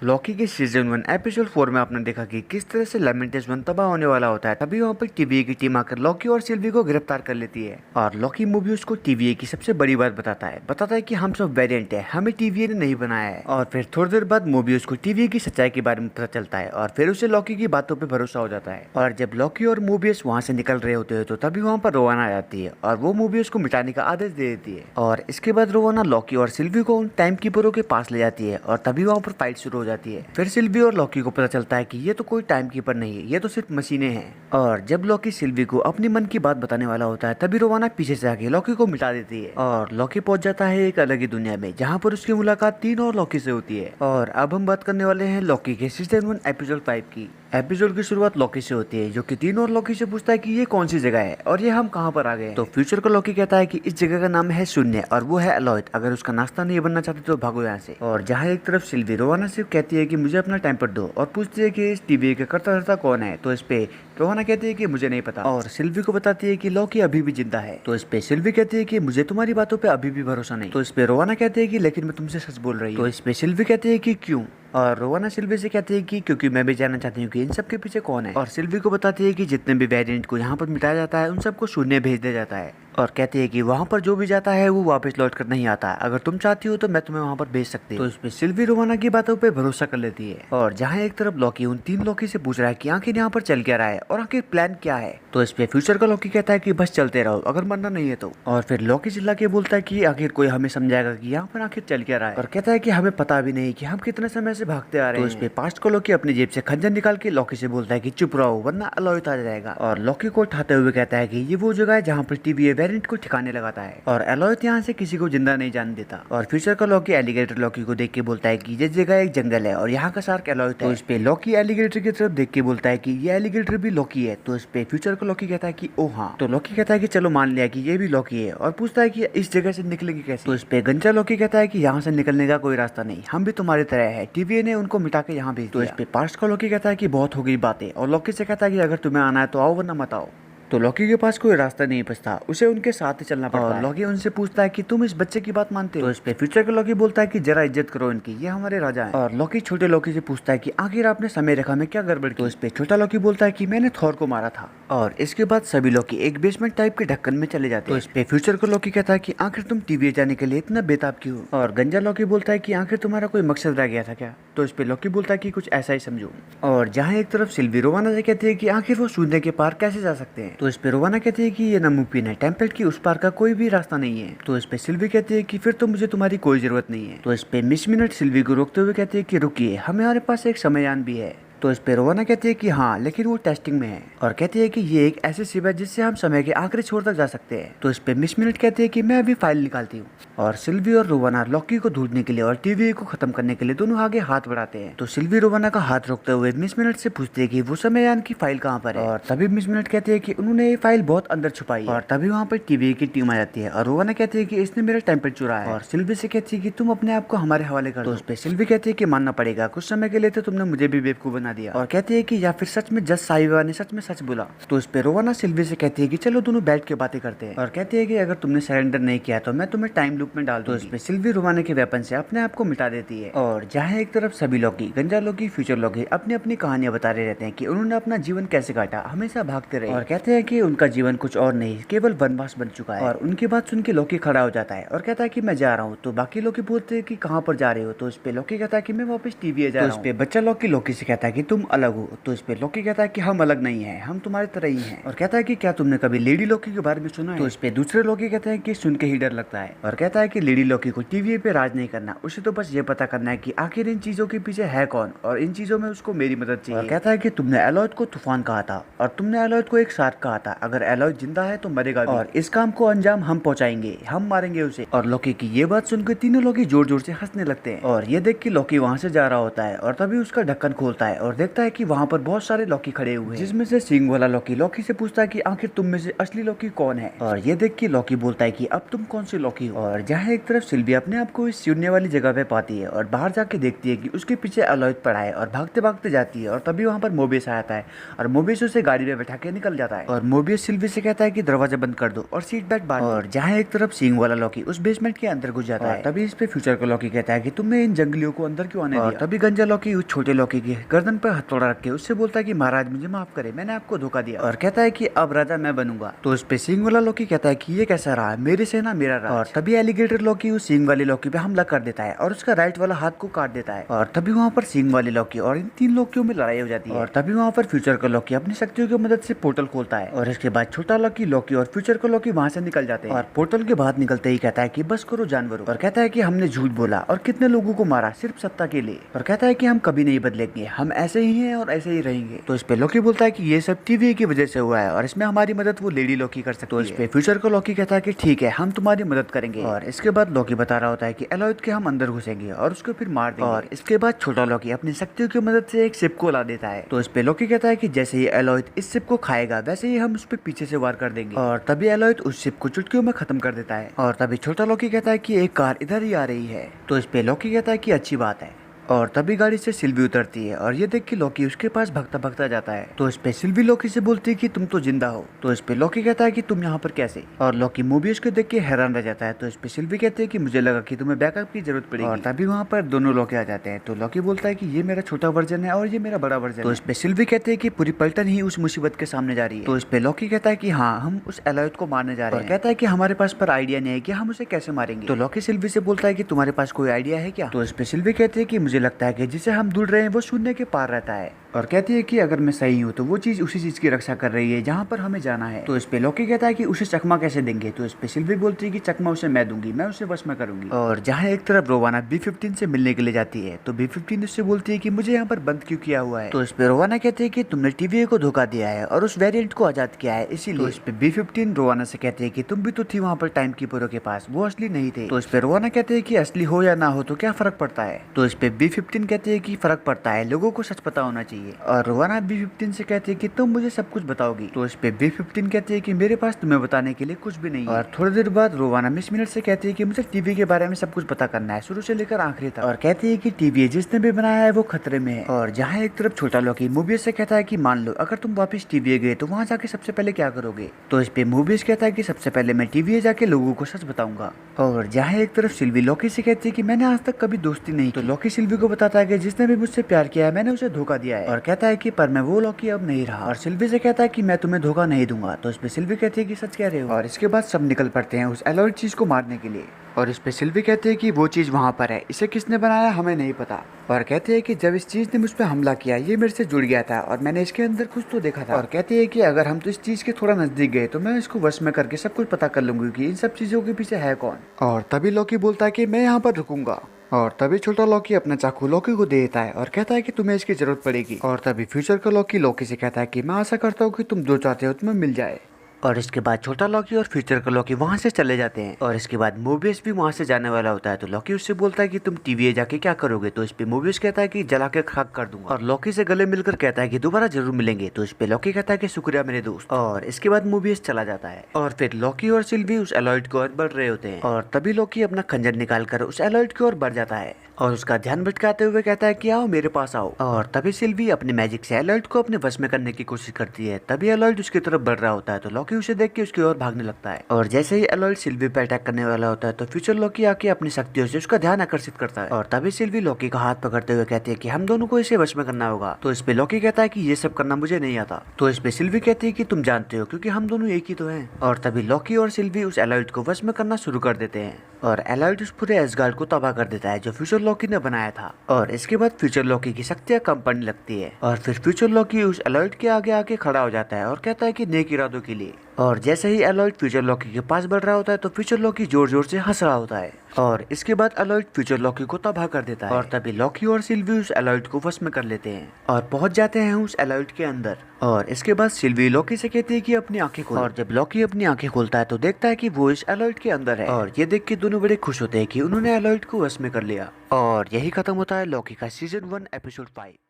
Lockie के season 1 episode 4 में आपने देखा कि किस तरह से लेमेंटस 1 तबाह होने वाला होता है। तभी वहाँ पर टीवीए की टीम आकर लॉकी और सिल्वी को गिरफ्तार कर लेती है और लॉकी मूवी उसको टीवीए की सबसे बड़ी बात बताता है कि हम सब वेरिएंट है, हमें टीवीए ने नहीं बनाया है। और फिर थोड़ी देर बाद मूवी उसको टीवीए की सच्चाई के बारे में पता चलता है और फिर उसे लॉकी की बातों पर भरोसा हो जाता है। और जब लॉकी और मूवी वहाँ से निकल रहे होते हैं तो तभी वहाँ पर रोवाना आ जाती है और वो मूवी उसको मिटाने का आदेश दे देती है। और इसके बाद रोवाना लॉकी और सिल्वी को उन टाइम कीपरों के पास ले जाती है और तभी वहाँ पर फाइट शुरू हो जाती है। फिर सिल्वी और लॉकी को पता चलता है कि ये तो कोई टाइम कीपर नहीं है, ये तो सिर्फ मशीनें हैं। और जब लॉकी सिल्वी को अपने मन की बात बताने वाला होता है तभी रोवाना पीछे से आके लॉकी को मिटा देती है और लॉकी पहुंच जाता है एक अलग ही दुनिया में जहाँ पर उसकी मुलाकात 3 और लॉकी से होती है। और अब हम बात करने वाले हैं लॉकी के सीजन 1 एपिसोड 5 की। एपिसोड की शुरुआत लॉकी से होती है जो कि 3 और लॉकी से पूछता है कि ये कौन सी जगह है और ये हम कहाँ पर आ गए। तो फ्यूचर का लॉकी कहता है कि इस जगह का नाम है शून्य और वो है अलॉयत, अगर उसका नाश्ता नहीं बनना चाहते तो भागो यहाँ से। और जहाँ एक तरफ सिल्वी रोवाना से कहती है कि मुझे अपना टाइम पर दो और पूछती है कि इस टीवी का करता धरता कौन है। तो इस पे रोवाना कहती है कि मुझे नहीं पता और सिल्वी को बताती है कि लॉकी अभी भी जिंदा है। तो इस पे सिल्वी कहती है कि मुझे तुम्हारी बातों पे अभी भी भरोसा नहीं। तो इस पे रोवाना कहती है कि लेकिन मैं तुमसे सच बोल रही हूँ। तो इस पे सिल्वी कहती है कि क्यों। और रोवाना सिल्वी से कहती है कि क्योंकि मैं भी जानना चाहती हूँ कि इन सब के पीछे कौन है। और सिल्वी को बताती है कि जितने भी वेरिएंट को यहाँ पर मिटाया जाता है उन सबको शून्य भेज दिया जाता है और कहती है कि वहाँ पर जो भी जाता है वो वापस लौट कर नहीं आता है, अगर तुम चाहती हो तो मैं तुम्हें वहाँ पर भेज सकती हूँ। तो इसमें सिल्वी रोवाना की बातों पे भरोसा कर लेती है। और जहाँ एक तरफ लॉकी उन 3 लॉकी से पूछ रहा है कि आखिर यहाँ पर चल क्या रहा है और आखिर प्लान क्या है। तो इस पे फ्यूचर का लॉकी कहता है कि बस चलते रहो, अगर मरना नहीं है तो। और फिर लॉकी चिल्ला के बोलता है कि आखिर कोई हमें समझाएगा कि यहाँ पर आखिर चल क्या रहा है। और कहता है कि हमें पता भी नहीं कि हम कितने समय से भागते आ रहे हैं। तो इस पे पास्ट को लॉकी अपनी जेब से खंजर निकाल के लॉकी से बोलता है कि चुप रहो वरना अलॉयत आ जाएगा। और लॉकी को उठाते हुए कहता है कि ये वो जगह है जहाँ पर टीवीए वेरिएंट को ठिकाने लगाता है और अलॉयत यहाँ से किसी को जिंदा नहीं जाने देता। और फ्यूचर का लॉकी एलिगेटर लॉकी को देख के बोलता है कि ये जगह एक जंगल है और यहाँ का शार्क अलॉयत है। तो इस पे लॉकी एलिगेटर की तरफ देख के बोलता है कि ये एलिगेटर भी लॉकी है। तो इस पे फ्यूचर का लॉकी कहता है कि ओ हाँ। तो लॉकी कहता है कि चलो मान लिया कि ये भी लॉकी है और पूछता है कि इस जगह से निकलेंगे कैसे। तो इस पे गंजा लॉकी कहता है कि यहाँ से निकलने का कोई रास्ता नहीं, हम भी तुम्हारी तरह है, टीवीए ने उनको मिटा के यहाँ भेज दिया। तो इस पे पास्ट का लॉकी कहता है कि बहुत हो गई बातें और लॉकी से कहता है कि अगर तुम्हें आना है तो आओ वरना मत आओ। तो लॉकी के पास कोई रास्ता नहीं बचता, उसे उनके साथ ही चलना पड़ता है। लॉकी उनसे पूछता है कि तुम इस बच्चे की बात मानते हो। तो इस पे फ्यूचर का लॉकी बोलता है कि जरा इज्जत करो इनकी, ये हमारे राजा हैं। और लॉकी छोटे लॉकी से पूछता है कि आखिर आपने समय रेखा में क्या गड़बड़ की। तो इस पे छोटा लॉकी बोलता है कि मैंने थॉर को मारा था। और इसके बाद सभी लॉकी एक बेसमेंट टाइप के ढक्कन में चले जाते हैं। तो इस पे फ्यूचर का लॉकी कहता है कि आखिर तुम टीवीए जाने के लिए इतना बेताब क्यों। और गंजा लॉकी बोलता है कि आखिर तुम्हारा कोई मकसद रह गया था क्या। तो इस पे लॉकी बोलता है कि कुछ ऐसा ही समझो। और जहाँ एक तरफ सिल्वी रोवाना से कहती है कि आखिर वो शून्य के पार कैसे जा सकते हैं। तो इस पे रोवाना कहती है कि ये नामुमकिन है, टेम्पल की उस पार का कोई भी रास्ता नहीं है। तो इस पे सिल्वी कहती है कि फिर तो मुझे तुम्हारी कोई जरूरत नहीं है। तो इस पे मिस मिनट सिल्वी को रोकते हुए कहती है कि रुकिए, हमारे पास एक समययान भी है। तो इस पे रोवाना कहती है कि हाँ लेकिन वो टेस्टिंग में है और कहती है कि ये एक ऐसी शिप है जिससे हम समय के आखिरी छोर तक जा सकते हैं। तो इस पे मिस मिनट कहती है कि मैं अभी फाइल निकालती हूँ। और सिल्वी और रोवाना लॉकी को ढूंढने के लिए और टीवी को खत्म करने के लिए दोनों आगे हाथ बढ़ाते हैं। तो सिल्वी रोवाना का हाथ रोकते हुए मिस मिनट से पूछती है कि वो समययान की फाइल कहाँ पर है। और तभी मिस मिनट कहती है कि उन्होंने ये फाइल बहुत अंदर छुपाई। और तभी वहाँ पर टीवी की टीम आ जाती है और रोवाना कहती है कि इसने मेरा टेम्पर चुरा है। और सिल्वी से कहती है कि तुम अपने आप को हमारे हवाले कर दो। तो उस पे सिल्वी कहती है कि मानना पड़ेगा, कुछ समय के लिए तो तुमने मुझे भी बेवकूफ बना दिया। और कहती है या फिर सच में जज साहिबा ने सच में सच बोला। तो इस पे रोवाना सिल्वी से कहती है कि चलो दोनों बैठ के बातें करते हैं। और कहती है कि अगर तुमने सरेंडर नहीं किया तो मैं तुम्हें टाइम लूप में डाल दूं। तो इस पे सिल्वी रोवाना के वेपन से अपने आप को मिटा देती है। और जहाँ एक तरफ सभी लॉकी, गंजा लॉकी, फ्यूचर लॉकी अपनी अपनी कहानियां बता रहे रहते हैं कि उन्होंने अपना जीवन कैसे काटा, हमेशा भागते रहे। और कहते हैं कि उनका जीवन कुछ और नहीं केवल वनवास बन चुका है। और उनकी बात सुन के लॉकी खड़ा हो जाता है और कहता है कि मैं जा रहा हूँ। तो बाकी लॉकी पूछते हैं कि कहाँ पर जा रहे हो। तो इस पे लॉकी कहता है कि मैं वापस टीवी जा रहा हूँ। तो इस पे बच्चा लॉकी से कहता है कि तुम अलग हो। तो इस पे लॉकी कहता है कि हम अलग नहीं हैं, हम तुम्हारी तरह ही हैं। और कहता है कि क्या तुमने कभी लेडी लॉकी के बारे में सुना है। तो इस पे दूसरे लॉकी कहते हैं कि सुन के ही डर लगता है। और कहता है कि लेडी लॉकी को टीवी पे राज नहीं करना, उसे तो बस ये पता करना है कि आखिर इन चीजों के पीछे है कौन और इन चीजों में उसको मेरी मदद चाहिए। और कहता है कि तुमने अलॉयत को तूफान कहा था और तुमने अलॉयत को एक शार्क कहा था, अगर अलॉयत जिंदा है तो मरेगा भी। और इस काम को अंजाम हम पहुंचाएंगे, हम मारेंगे उसे। और लॉकी की ये बात सुनकर तीनों लॉकी जोर जोर से हंसने लगते हैं। और ये देख के लॉकी वहाँ से जा रहा होता है और तभी उसका ढक्कन खोलता है और देखता है कि वहाँ पर बहुत सारे लॉकी खड़े हुए हैं, जिसमें से सींग वाला लॉकी से पूछता है कि आखिर तुम में से असली लॉकी कौन है। और ये देख के लॉकी बोलता है कि अब तुम कौन से लॉकी हो। और जहाँ एक तरफ सिल्वी अपने आप को इस चुनने वाली जगह पे पाती है और बाहर जाके देखती है कि उसके पीछे अलोयड पड़ा है और भागते भागते जाती है। और तभी वहाँ पर मोबियस आता है और मोबियस उसे गाड़ी में बैठा के निकल जाता है। और मोबियस सिल्वी से कहता है कि दरवाजा बंद कर दो और सीट बेल्ट बांध। और जहाँ एक तरफ सींग वाला लॉकी उस बेसमेंट के अंदर घुस जाता है, तभी इस पे फ्यूचर का लॉकी कहता है कि तुमने इन जंगलियों को अंदर क्यों आने दिया। तभी गंजा लॉकी उस छोटे लॉकी के गर्दन पर हथौड़ा रख के उससे बोलता है कि महाराज मुझे माफ करे, मैंने आपको धोखा दिया। और कहता है कि अब राजा मैं बनूंगा। तो उस पे सींग वाला लॉकी कहता है कि ये कैसा रहा, मेरी सेना मेरा राज। और तभी एलिगेटर लॉकी उस सींग वाले लॉकी पे हमला कर देता है और उसका राइट वाला हाथ को काट देता है। और तभी वहाँ पर सींग वाले लॉकी और इन 3 लॉकियों में लड़ाई हो जाती है। और तभी वहाँ पर फ्यूचर का लॉकी अपनी शक्तियों की मदद से पोर्टल खोलता है और इसके बाद छोटा लॉकी और फ्यूचर का लॉकी वहाँ से निकल जाते हैं। और पोर्टल के बाहर निकलते ही कहता है कि बस करो जानवरों। और कहता है कि हमने झूठ बोला और कितने लोगों को मारा सिर्फ सत्ता के लिए। और कहता है कि हम कभी नहीं बदलेंगे, हम ऐसे ही हैं और ऐसे ही रहेंगे। तो इस पे लॉकी बोलता है कि ये सब टीवी की वजह से हुआ है और इसमें हमारी मदद वो लेडी लॉकी कर सकती है। तो इस पे फ्यूचर का लॉकी कहता है कि ठीक है, हम तुम्हारी मदद करेंगे। और इसके बाद लॉकी बता रहा होता है कि एलोयड के हम अंदर घुसेंगे और उसको फिर मार देंगे। और इसके बाद छोटा लॉकी अपनी शक्तियों की मदद से एक शिप को ला देता है। तो इस पे लॉकी कहता है कि जैसे ही एलोयड इस शिप को खाएगा वैसे ही हम उस पे पीछे से वार कर देंगे। और तभी एलोयड उस शिप को चुटकियों में खत्म कर देता है। और तभी छोटा लॉकी कहता है कि एक कार इधर ही आ रही है। तो इस पे लॉकी कहता है कि अच्छी बात है। और तभी गाड़ी से सिल्वी उतरती है और ये देख के लॉकी उसके पास भगता भगता जाता है। तो इस पे सिल्वी लॉकी से बोलती है कि तुम तो जिंदा हो। तो इस पे लॉकी कहता है कि तुम यहाँ पर कैसे। और लॉकी मोबियस को देख के हैरान रह जाता है। तो इस पे सिल्वी कहते हैं कि मुझे लगा कि तुम्हें बैकअप की जरूरत पड़ेगी। और तभी वहाँ पर दोनों लॉकी आ जाते हैं। तो लॉकी बोलता है कि ये मेरा छोटा वर्जन है और ये मेरा बड़ा वर्जन है। तो इस पे सिल्वी कहते हैं कि पूरी पलटन ही उस मुसीबत के सामने जा रही है। तो इस पे लॉकी कहता है कि हाँ, हम उस एलोयड को मारने जा रहे हैं। और कहता है कि हमारे पास पर आइडिया नहीं है कि हम उसे कैसे मारेंगे। तो लॉकी सिल्वी से बोलता है कि तुम्हारे पास कोई आइडिया है क्या। तो इस पे सिल्वी कहते हैं कि मुझे लगता है कि जिसे हम ढूंढ रहे हैं वो शून्य के पार रहता है। और कहती है कि अगर मैं सही हूँ तो वो चीज उसी चीज की रक्षा कर रही है जहाँ पर हमें जाना है। तो इस पे लॉकी कहता है कि उसे चकमा कैसे देंगे। तो इस पे सिल्वी बोलती है कि चकमा उसे मैं दूंगी, मैं उसे वश में करूंगी। और जहाँ एक तरफ रोवाना B-15 से मिलने के लिए जाती है तो B-15 उससे बोलती है कि मुझे यहाँ पर बंद क्यों किया हुआ है। तो इस पे रोवाना कहते हैं कि तुमने TVA को धोखा दिया है और उस वेरिएंट को आजाद किया है, इसीलिए। तो इस पे B-15 रोवाना से कहते हैं कि तुम भी तो थी वहाँ पर टाइम कीपरों के पास, वो असली नहीं थे। तो इस पे रोवाना कहते हैं कि असली हो या ना हो तो क्या फर्क पड़ता है। तो इस पे B-15 कहते हैं कि फर्क पड़ता है, लोगों को सच पता होना चाहिए। और रोवाना B-15 से कहते हैं कि तुम मुझे सब कुछ बताओगी। तो इस पे B-15 कहते हैं कि मेरे पास तुम्हें बताने के लिए कुछ भी नहीं है। और थोड़ी देर बाद रोवाना मिस मिनट से कहती है कि मुझे टीवी के बारे में सब कुछ पता करना है, शुरू से लेकर आखिरी तक। और कहती है कि टीवी जिसने भी बनाया है वो खतरे में है। और जहाँ एक तरफ छोटा लॉकी मोबियस से कहता है कि मान लो अगर तुम वापस टीवी गए तो वहाँ जाके सबसे पहले क्या करोगे। तो इस पे मोबियस कहता है कि सबसे पहले मैं टीवी जाके लोगों को सच बताऊंगा। और जहाँ एक तरफ सिल्वी लॉकी से कहती है कि मैंने आज तक कभी दोस्ती नहीं। तो लॉकी सिल्वी को बताता है कि जिसने भी मुझसे प्यार किया है मैंने उसे धोखा दिया है। और कहता है कि पर मैं वो लॉकी अब नहीं रहा। और सिल्वी से कहता है कि मैं तुम्हें धोखा नहीं दूंगा। तो इस पे सिल्वी कहती है कि सच कह रहे हो। और इसके बाद सब निकल पड़ते हैं उस एलोयड चीज को मारने के लिए। और इस पे सिल्वी कहते हैं कि वो चीज वहाँ पर है, इसे किसने बनाया हमें नहीं पता। और कहते हैं कि जब इस चीज ने मुझ पे हमला किया ये मेरे से जुड़ गया था और मैंने इसके अंदर कुछ तो देखा था। और कहते हैं कि अगर हम तो इस चीज के थोड़ा नजदीक गए तो मैं इसको वश में करके सब कुछ पता कर लूंगी कि इन सब चीजों के पीछे है कौन। और तभी लॉकी बोलता है कि मैं यहाँ पर रुकूंगा। और तभी छोटा लॉकी अपना चाकू लॉकी को दे देता है और कहता है कि तुम्हें इसकी जरूरत पड़ेगी। और तभी फ्यूचर का लॉकी से कहता है कि मैं आशा करता हूँ कि तुम जो चाहते हो तुम्हें मिल जाए। और इसके बाद छोटा लॉकी और फ्यूचर का लॉकी वहाँ से चले जाते हैं। और इसके बाद मोबियस भी वहाँ से जाने वाला होता है। तो लॉकी उससे बोलता है कि तुम टीवी जाके क्या करोगे। तो इस पे मोबियस कहता है कि जला के खाक कर दूंगा। और लॉकी से गले मिलकर कहता है कि दोबारा जरूर मिलेंगे। तो इस पे लॉकी कहता है कि शुक्रिया मेरे दोस्त। और इसके बाद मोबियस चला जाता है। और फिर लॉकी और सिल्वी उस एलोयड की ओर बढ़ रहे होते हैं। और तभी लॉकी अपना खंजर निकाल कर उस एलोयड की ओर बढ़ जाता है और उसका ध्यान भटकाते हुए कहता है कि आओ मेरे पास आओ। और तभी सिल्वी अपने मैजिक से एलोयड को अपने वश में करने की कोशिश करती है। तभी एलोयड उसकी तरफ बढ़ रहा होता है। तो लॉकी उसे देख के उसकी ओर भागने लगता है। और जैसे ही एलोयड सिल्वी पे अटैक करने वाला होता है तो फ्यूचर लॉकी आके अपनी शक्तियों से उसका ध्यान आकर्षित करता है। और तभी सिल्वी लॉकी का हाथ पकड़ते हुए कहती है कि हम दोनों को इसे वश में करना होगा। तो इस पे लॉकी कहता है कि ये सब करना मुझे नहीं आता। तो इस पे सिल्वी कहती है कि तुम जानते हो क्योंकि हम दोनों एक ही तो हैं। और तभी लॉकी और सिल्वी उस एलोयड को वश में करना शुरू कर देते हैं। और एलोयड उस पूरे एसगार्ड को तबाह कर देता है जो फ्यूचर लॉकी ने बनाया था। और इसके बाद फ्यूचर लॉकी की शक्तियां कम पड़ने लगती है। और फिर फ्यूचर लॉकी उस एलोयड के आगे आके खड़ा हो जाता है और कहता है कि नेक इरादों के लिए। और जैसे ही एलोयड फ्यूचर लॉकी के पास बढ़ रहा होता है तो फ्यूचर लॉकी जोर जोर से हंस रहा होता है। और इसके बाद एलोयड फ्यूचर लॉकी को तबाह कर देता है। और तभी लॉकी और सिल्वी उस एलोयड को वश में कर लेते हैं और पहुंच जाते हैं उस एलोयड के अंदर। और इसके बाद सिल्वी लॉकी से कहती है कि अपनी आंखें खोल। और जब लॉकी अपनी आंखें खोलता है तो देखता है कि वो इस एलोयड के अंदर है। और ये देख के दोनों बड़े खुश होते हैं कि उन्होंने एलोयड को वश में कर लिया। और यही खत्म होता है लॉकी का सीजन 1 एपिसोड 5।